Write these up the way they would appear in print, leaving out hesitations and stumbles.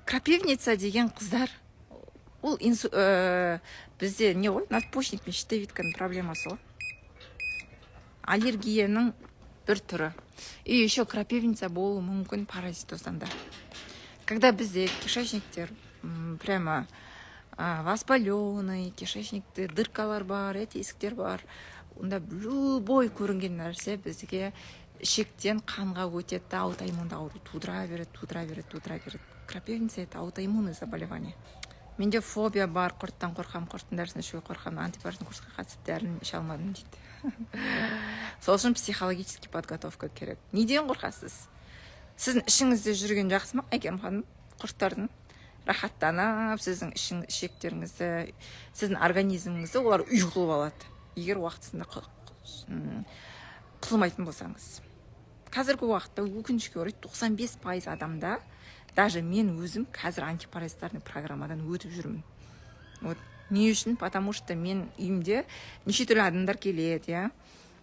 крапивница деген қыздар, ол бізде не ғой, надпочечник пен щитовидканың проблемасы ғой. Аллергияның бір түрі. И еще крапивница болуы мүмкін паразитоздан да. Когда бізде кишечниктер прямо воспаленный, кишечникте дыркалар бар, тесіктер бар, онда любой көрінген нәрсе бізге ішектен қанға өтеді, аутоиммунды ауру тудыра береді. Крапивница — это аутоиммунное заболевание. Менде фобия бар, құрттан қорқам, құрттың дәрісін ішуге қорқам, антибиотик курсқа қатысып дәрін іше алмадым дейді. Сол үшін психологический подготовка керек. Неден қорқасыз? Сіздің ішіңізде жүрген жақсы ма, Әйгерім ханым? Құрттардың рахаттанып, сіздің ішектеріңізді, сіздің организміңізді олар үй қылып алады, егер уақытысында қылмайтын болсаңыз. Қазіргі уақытта өкінішке орай 95% адамда, даже мен өзім қазір антипаразитарный программадан өтіп жүрмін. Вот. Не үшін? Потому что мен үйімде неше түрлі адамдар келеді, я.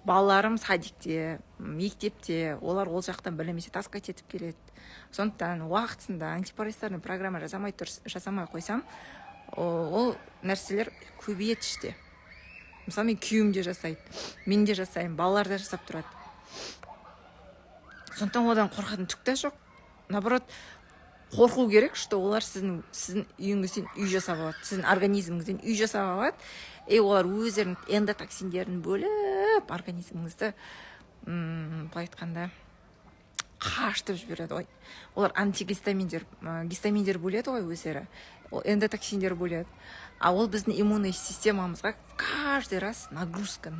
Балаларым садикте, мектепте, олар ол жақтан білімесе таскать етіп келеді. Сондықтан уақытында антипаразитарный программа жасамай қойсам, ол нәрселер көбейеді іште. Мысалы, мен күйеуім де жасайды, мен де жасаймын, балалар да жасап тұрады. Сондықтан одан қорқатын түк те жоқ. Наоборот, қорқу керек, что олар сіздің үйіңізден үй жасап алады, сіздің организміңізден үй жасап алады, олар өздерінің эндотоксиндерін бөліп, организміңізді, былай айтқанда, қашытып жібереді ғой. Олар антигистаминдер бөледі ғой өздері, ол эндотоксиндер бөледі. А ол біздің иммунный системамызға каждый раз нагрузка.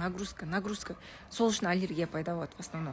Сол үшін аллергия пайда болады в основном.